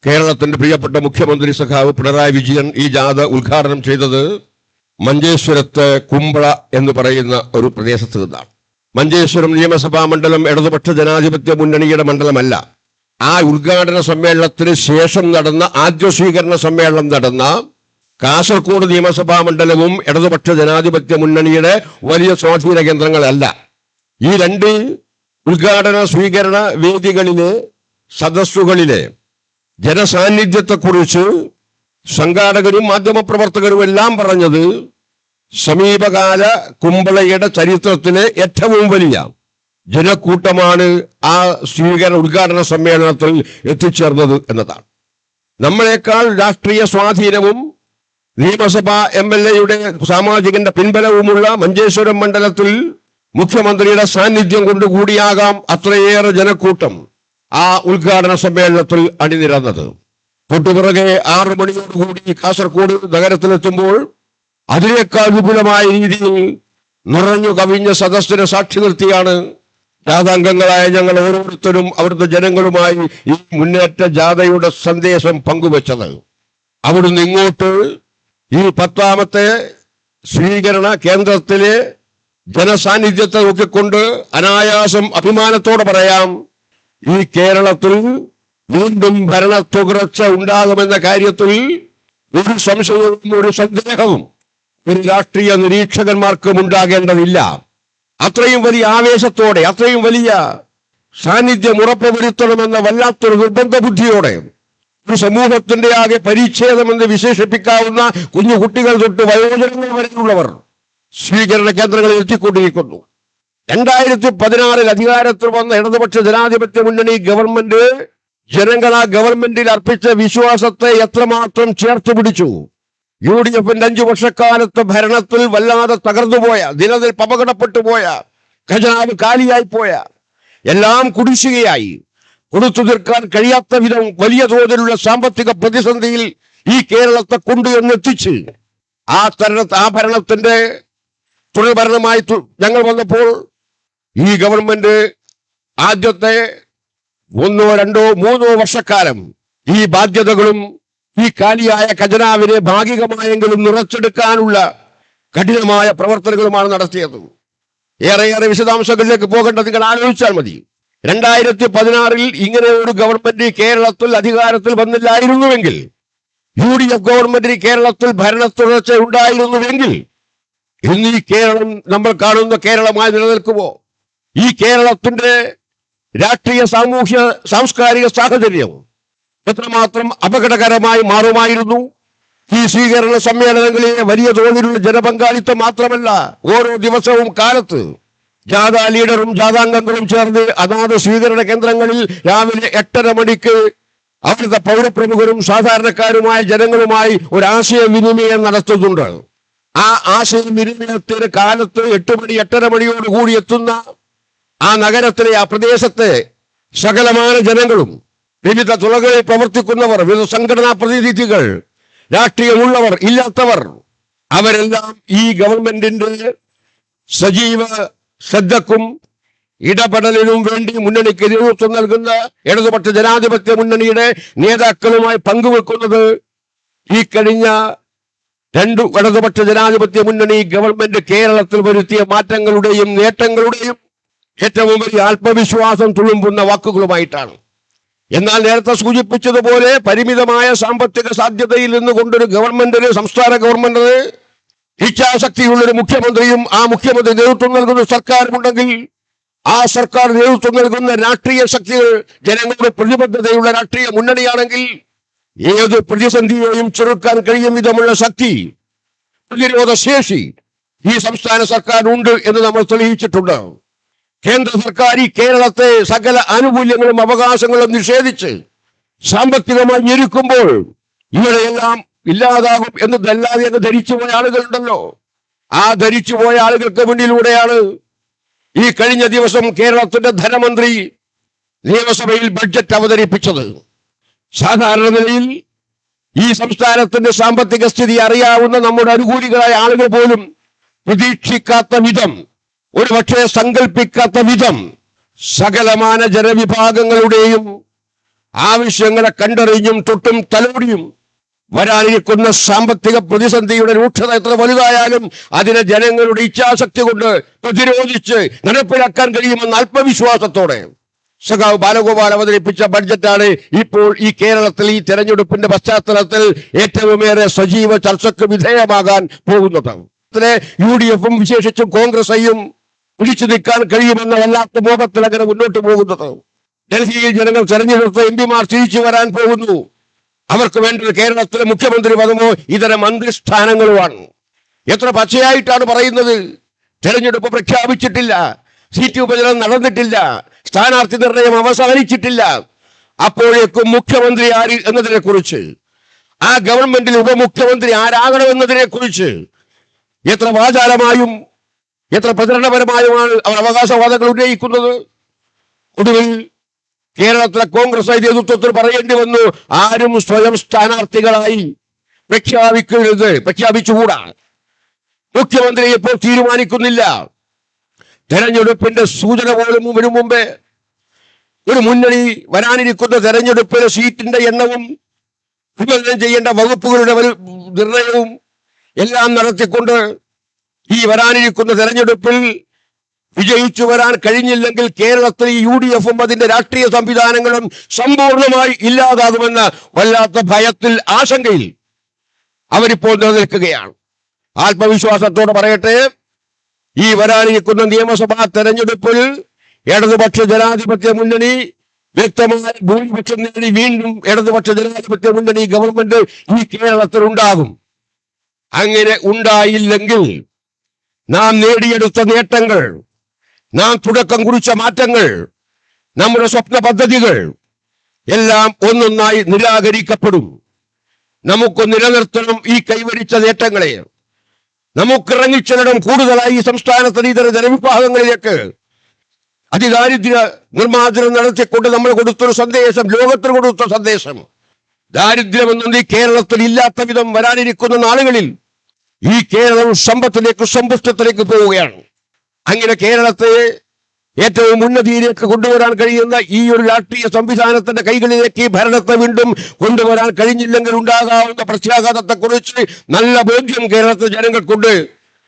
കേരളത്തിന്റെ പ്രിയപ്പെട്ട മുഖ്യമന്ത്രി സഖാവ് പിണറായി വിജയൻ ഈ ജാഥ ഉദ്ഘാടനം ചെയ്തത് മഞ്ചേശ്വരത്ത് കുമ്പള എന്ന് പറയുന്ന ഒരു പ്രദേശത്ത് നിന്നാണ്. മഞ്ചേശ്വരം നിയമസഭാ മണ്ഡലം ഇടതുപക്ഷ ജനാധിപത്യ മുന്നണിയുടെ മണ്ഡലമല്ല. ആ ഉദ്ഘാടന സമ്മേളനത്തിന് ശേഷം നടന്ന ആദ്യ സ്വീകരണ സമ്മേളനം നടന്ന കാസർഗോഡ് നിയമസഭാ മണ്ഡലവും ഇടതുപക്ഷ ജനാധിപത്യ മുന്നണിയുടെ വലിയ സ്വാധീന കേന്ദ്രങ്ങളല്ല. ഈ രണ്ട് ഉദ്ഘാടന സ്വീകരണ വേദികളിലെ സദസ്സുകളിലെ ജനസാന്നിധ്യത്തെക്കുറിച്ച് സംഘാടകരും മാധ്യമപ്രവർത്തകരും എല്ലാം പറഞ്ഞത് സമീപകാല കുമ്പളയുടെ ചരിത്രത്തിലെ ഏറ്റവും വലിയ ജനക്കൂട്ടമാണ് ആ ഉദ്ഘാടന സമ്മേളനത്തിൽ എത്തിച്ചേർന്നത് എന്നതാണ്. നമ്മളെക്കാൾ രാഷ്ട്രീയ സ്വാധീനവും നിയമസഭാ MLA-യുടെ സാമാജികന്റെ പിൻബലവുമുള്ള മഞ്ചേശ്വരം മണ്ഡലത്തിൽ മുഖ്യമന്ത്രിയുടെ സാന്നിധ്യം കൊണ്ട് കൂടിയാകാം അത്രയേറെ ജനക്കൂട്ടം ആ ഉദ്ഘാടന സമ്മേളനത്തിൽ അണിനിരന്നത്. തൊട്ടുപിറകെ 6 മണിയോടുകൂടി കാസർഗോഡ് നഗരത്തിലെത്തുമ്പോൾ അതിനേക്കാൾ വിപുലമായ രീതിയിൽ നിറഞ്ഞു കവിഞ്ഞ സദസ്സിനെ സാക്ഷി നിർത്തിയാണ് ജാഥാംഗങ്ങളായ ഞങ്ങൾ ഓരോരുത്തരും അവിടുത്തെ ജനങ്ങളുമായി ഈ മുന്നേറ്റ ജാഥയുടെ സന്ദേശം പങ്കുവച്ചത്. അവിടുന്ന് ഇങ്ങോട്ട് ഈ 10ാമത്തെ സ്വീകരണ കേന്ദ്രത്തിലെ ജനസാന്നിധ്യത്തെ നോക്കിക്കൊണ്ട് അനായാസം അഭിമാനത്തോടെ പറയാം, ഈ കേരളത്തിൽ വീണ്ടും ഭരണ തുടർച്ച ഉണ്ടാകുമെന്ന കാര്യത്തിൽ ഒരു സംശയവും ഒരു സന്ദേഹവും ഒരു രാഷ്ട്രീയ നിരീക്ഷകന്മാർക്കും ഉണ്ടാകേണ്ടതില്ല. അത്രയും വലിയ ആവേശത്തോടെ, അത്രയും വലിയ സാന്നിധ്യം ഉറപ്പുവരുത്തണമെന്ന വല്ലാത്തൊരു നിർബന്ധ ബുദ്ധിയോടെ ഒരു സമൂഹത്തിന്റെ ആകെ പരിച്ഛേദമെന്ന് വിശേഷിപ്പിക്കാവുന്ന കുഞ്ഞു കുട്ടികൾ തൊട്ട് വയോജനങ്ങൾ വരെയുള്ളവർ സ്വീകരണ കേന്ദ്രങ്ങളിൽ എത്തിക്കൊണ്ടിരിക്കുന്നു. 2016 അധികാരത്തിൽ വന്ന ഇടതുപക്ഷ ജനാധിപത്യ മുന്നണി ഗവൺമെന്റ് ജനങ്ങൾ ആ ഗവൺമെന്റിൽ അർപ്പിച്ച വിശ്വാസത്തെ എത്രമാത്രം ചേർത്ത് പിടിച്ചു. UDF-ന്റെ 5 വർഷക്കാലത്തെ ഭരണത്തിൽ വല്ലാതെ തകർന്നുപോയ, ദിനത്തിൽ അപകടപ്പെട്ടു പോയ, ഖജനാവ് കാലിയായി പോയ, എല്ലാം കുടിശ്ശികയായി, കൊടുത്തു തീർക്കാൻ കഴിയാത്ത വിധം വലിയ തോതിലുള്ള സാമ്പത്തിക പ്രതിസന്ധിയിൽ ഈ കേരളത്തെ കൊണ്ടുവന്നെത്തിച്ച് ആ ഭരണത്തിന്റെ തുടർഭരണമായി ഞങ്ങൾ വന്നപ്പോൾ ഈ ഗവൺമെന്റ് ആദ്യത്തെ 1, 2, 3 വർഷക്കാലം ഈ ബാധ്യതകളും ഈ കാലിയായ ഖജനാവിനെ ഭാഗികമായെങ്കിലും നിറച്ചെടുക്കാനുള്ള കഠിനമായ പ്രവർത്തനങ്ങളുമാണ് നടത്തിയത്. ഏറെയേറെ വിശദാംശങ്ങളിലേക്ക് പോകേണ്ടത് നിങ്ങൾ ആലോചിച്ചാൽ മതി. 2016 ഇങ്ങനെ ഒരു ഗവൺമെന്റ് കേരളത്തിൽ അധികാരത്തിൽ വന്നില്ലായിരുന്നുവെങ്കിൽ, UDF ഗവൺമെന്റിന് കേരളത്തിൽ ഭരണ തുടർച്ച ഉണ്ടായിരുന്നുവെങ്കിൽ ഇന്ന് ഈ കേരളം നമ്മൾ കാണുന്ന കേരളമായി നിലനിൽക്കുമോ? ഈ കേരളത്തിന്റെ രാഷ്ട്രീയ സാമൂഹ്യ സാംസ്കാരിക സാഹചര്യം എത്രമാത്രം അപകടകരമായി മാറുമായിരുന്നു. ഈ സ്വീകരണ സമ്മേളനങ്ങളിലെ വലിയ തോതിലുള്ള ജനപങ്കാളിത്തം മാത്രമല്ല, ഓരോ ദിവസവും കാലത്ത് ജാഥാ ലീഡറും ജാഥാംഗങ്ങളും ചേർന്ന് അതാത് സ്വീകരണ കേന്ദ്രങ്ങളിൽ രാവിലെ 8:30 മണിക്ക് അവിടുത്തെ പൗരപ്രമുഖരും സാധാരണക്കാരുമായ ജനങ്ങളുമായി ഒരു ആശയവിനിമയം നടത്തുന്നുണ്ട്. ആ ആശയവിനിമയത്തിന് കാലത്ത് 8 മണി 8:30 മണിയോട് കൂടി എത്തുന്ന ആ നഗരത്തിലെ ആ പ്രദേശത്തെ സകലമായ ജനങ്ങളും, വിവിധ തുറകളിൽ പ്രവർത്തിക്കുന്നവർ, വിവിധ സംഘടനാ പ്രതിനിധികൾ, രാഷ്ട്രീയമുള്ളവർ ഇല്ലാത്തവർ, അവരെല്ലാം ഈ ഗവൺമെന്റിന്റെ സജീവ ശ്രദ്ധക്കും ഇടപെടലിനും വേണ്ടി മുന്നണിക്ക് നേതൃത്വം നൽകുന്ന ഇടതുപക്ഷ ജനാധിപത്യ മുന്നണിയുടെ നേതാക്കളുമായി പങ്കുവെക്കുന്നത് ഈ കഴിഞ്ഞ 2 ഇടതുപക്ഷ ജനാധിപത്യ മുന്നണി ഗവൺമെന്റ് കേരളത്തിൽ വരുത്തിയ മാറ്റങ്ങളുടെയും നേട്ടങ്ങളുടെയും ഏറ്റവും വലിയ ആത്മവിശ്വാസം തുളുമ്പുന്ന വാക്കുകളുമായിട്ടാണ്. എന്നാൽ നേരത്തെ സൂചിപ്പിച്ചതുപോലെ പരിമിതമായ സാമ്പത്തിക സാധ്യതയിൽ നിന്നുകൊണ്ടൊരു ഗവൺമെന്റിന്, സംസ്ഥാന ഗവൺമെന്റിന് ഇച്ഛാശക്തിയുള്ളൊരു മുഖ്യമന്ത്രിയും ആ മുഖ്യമന്ത്രി നേതൃത്വം നൽകുന്ന സർക്കാരുമുണ്ടെങ്കിൽ, ആ സർക്കാർ നേതൃത്വം നൽകുന്ന രാഷ്ട്രീയ ശക്തികൾ ജനങ്ങളുടെ പ്രതിബദ്ധതയുള്ള രാഷ്ട്രീയ മുന്നണിയാണെങ്കിൽ ഏത് പ്രതിസന്ധിയെയും ചെറുക്കാൻ കഴിയും വിധമുള്ള ശക്തി, പ്രതിരോധ ശേഷി ഈ സംസ്ഥാന സർക്കാരിനുണ്ട് എന്ന് നമ്മൾ തെളിയിച്ചിട്ടുണ്ട്. കേന്ദ്ര സർക്കാർ ഈ കേരളത്തെ സകല ആനുകൂല്യങ്ങളും അവകാശങ്ങളും നിഷേധിച്ച് സാമ്പത്തികമായി ഞെരുക്കുമ്പോൾ ഇവിടെയെല്ലാം ഇല്ലാതാകും എന്ന് ധരിച്ചുപോയ ആളുകളുണ്ടല്ലോ. ആ ധരിച്ചുപോയ ആളുകൾക്ക് മുന്നിലൂടെയാണ് ഈ കഴിഞ്ഞ ദിവസം കേരളത്തിന്റെ ധനമന്ത്രി നിയമസഭയിൽ ബഡ്ജറ്റ് അവതരിപ്പിച്ചത്. സാധാരണ നിലയിൽ ഈ സംസ്ഥാനത്തിന്റെ സാമ്പത്തിക സ്ഥിതി അറിയാവുന്ന നമ്മുടെ അനുകൂലികളായ ആളുകൾ പോലും പ്രതീക്ഷിക്കാത്ത വിധം, ഒരുപക്ഷെ സങ്കല്പിക്കാത്ത വിധം സകലമാന ജനവിഭാഗങ്ങളുടെയും ആവശ്യങ്ങളെ കണ്ടറിഞ്ഞും തൊട്ടും തലോടിയും വരാനിരിക്കുന്ന സാമ്പത്തിക പ്രതിസന്ധിയുടെ രൂക്ഷത എത്ര വലുതായാലും അതിനെ ജനങ്ങളുടെ ഇച്ഛാശക്തി കൊണ്ട് പ്രതിരോധിച്ച് നടപ്പിലാക്കാൻ കഴിയുമെന്ന ആത്മവിശ്വാസത്തോടെ സഖാവ് ബാലഗോപാൽ അവതരിപ്പിച്ച ബഡ്ജറ്റാണ് ഇപ്പോൾ ഈ കേരളത്തിൽ ഈ തെരഞ്ഞെടുപ്പിന്റെ പശ്ചാത്തലത്തിൽ ഏറ്റവുമേറെ സജീവ ചർച്ചയ്ക്ക് വിധേയമാകാൻ പോകുന്നത്. UDF-ഉം വിശേഷിച്ചും കോൺഗ്രസ്സയും പിടിച്ചു നിൽക്കാൻ കഴിയുമെന്ന വല്ലാത്ത മോഹത്തിൽ അങ്ങനെ മുന്നോട്ട് പോകുന്നത്. ഡൽഹിയിൽ ജനങ്ങൾ തെരഞ്ഞെടുത്ത MP-മാർ തിരിച്ചു വരാൻ പോകുന്നു. അവർക്ക് വേണ്ടത് കേരളത്തിലെ മുഖ്യമന്ത്രി പദമോ ഇതര മന്ത്രിസ്ഥാനങ്ങളുമാണ്. എത്ര പച്ചയായിട്ടാണ് പറയുന്നത്. തെരഞ്ഞെടുപ്പ് പ്രഖ്യാപിച്ചിട്ടില്ല, സീറ്റ് ഉപചരണം നടന്നിട്ടില്ല, സ്ഥാനാർത്ഥി നിർണയം അവസാനിച്ചിട്ടില്ല. അപ്പോഴേക്കും മുഖ്യമന്ത്രി ആര് എന്നതിനെ കുറിച്ച്, ആ ഗവൺമെന്റിൽ ഉപമുഖ്യമന്ത്രി ആരാകണമെന്നതിനെ കുറിച്ച് എത്ര വാചാലമായും എത്ര പ്രചരണപരമായുമാണ് അവർ അവകാശവാദങ്ങൾ ഉന്നയിക്കുന്നത്. ഒടുവിൽ കേരളത്തിലെ കോൺഗ്രസ് നേതൃത്വത്തിൽ പറയേണ്ടി വന്നു, ആരും സ്വയം സ്ഥാനാർത്ഥികളായി പ്രഖ്യാപിച്ചുകൂടാ. മുഖ്യമന്ത്രി ഇപ്പോൾ തീരുമാനിക്കുന്നില്ല. തെരഞ്ഞെടുപ്പിന്റെ സൂചന പോലും വരും മുമ്പേ ഒരു മുന്നണി വരാനിരിക്കുന്ന തെരഞ്ഞെടുപ്പിലെ സീറ്റിന്റെ എണ്ണവും വിഭജനം ചെയ്യേണ്ട വകുപ്പുകളുടെ നിർണയവും എല്ലാം നടത്തിക്കൊണ്ട് ഈ വരാനിരിക്കുന്ന തെരഞ്ഞെടുപ്പിൽ വിജയിച്ചു വരാൻ കഴിഞ്ഞില്ലെങ്കിൽ കേരളത്തിൽ UDF-ഉം അതിന്റെ രാഷ്ട്രീയ സംവിധാനങ്ങളും സമ്പൂർണമായി ഇല്ലാതാകുമെന്ന വല്ലാത്ത ഭയത്തിൽ, ആശങ്കയിൽ അവരിപ്പോൾ നിലനിൽക്കുകയാണ്. ആത്മവിശ്വാസത്തോടെ പറയട്ടെ, ഈ വരാനിരിക്കുന്ന നിയമസഭാ തെരഞ്ഞെടുപ്പിൽ ഇടതുപക്ഷ ജനാധിപത്യ മുന്നണി വ്യക്തമായ ഭൂരിപക്ഷം നേടി വീണ്ടും ഇടതുപക്ഷ ജനാധിപത്യ മുന്നണി ഗവൺമെന്റ് ഈ കേരളത്തിൽ ഉണ്ടാകും. അങ്ങനെ ഉണ്ടായില്ലെങ്കിൽ നാം നേടിയെടുത്ത നേട്ടങ്ങൾ, നാം തുടക്കം കുറിച്ച മാറ്റങ്ങൾ, നമ്മുടെ സ്വപ്ന പദ്ധതികൾ എല്ലാം ഒന്നൊന്നായി നിരാകരിക്കപ്പെടും. നമുക്ക് നിലനിർത്തണം ഈ കൈവരിച്ച നേട്ടങ്ങളെ. നമുക്കിറങ്ങിച്ചെല്ലണം കൂടുതലായി സംസ്ഥാനത്തിന് ഇതര ജനവിഭാഗങ്ങളിലേക്ക് അതിദാരിദ്ര്യ നിർമ്മാർജ്ജനം നടത്തിക്കൊണ്ട് നമ്മൾ കൊടുത്തൊരു സന്ദേശം, ലോകത്തിന് കൊടുത്ത സന്ദേശം. ദാരിദ്ര്യമെന്നത് ഈ കേരളത്തിൽ ഇല്ലാത്ത വിധം വരാനിരിക്കുന്ന നാളുകളിൽ ഈ കേരളം സമ്പത്തിലേക്ക്, സമ്പുഷ്ടത്തിലേക്ക് പോവുകയാണ്. അങ്ങനെ കേരളത്തെ ഏറ്റവും ഉന്നതിയിലേക്ക് കൊണ്ടുവരാൻ കഴിയുന്ന ഈ ഒരു രാഷ്ട്രീയ സംവിധാനത്തിന്റെ കൈകളിലേക്ക് ഈ ഭരണത്തെ വീണ്ടും കൊണ്ടുവരാൻ കഴിഞ്ഞില്ലെങ്കിൽ ഉണ്ടാകാവുന്ന പ്രത്യാഘാതത്തെ കുറിച്ച് നല്ല ബോധ്യം കേരളത്തിലെ ജനങ്ങൾക്കുണ്ട്.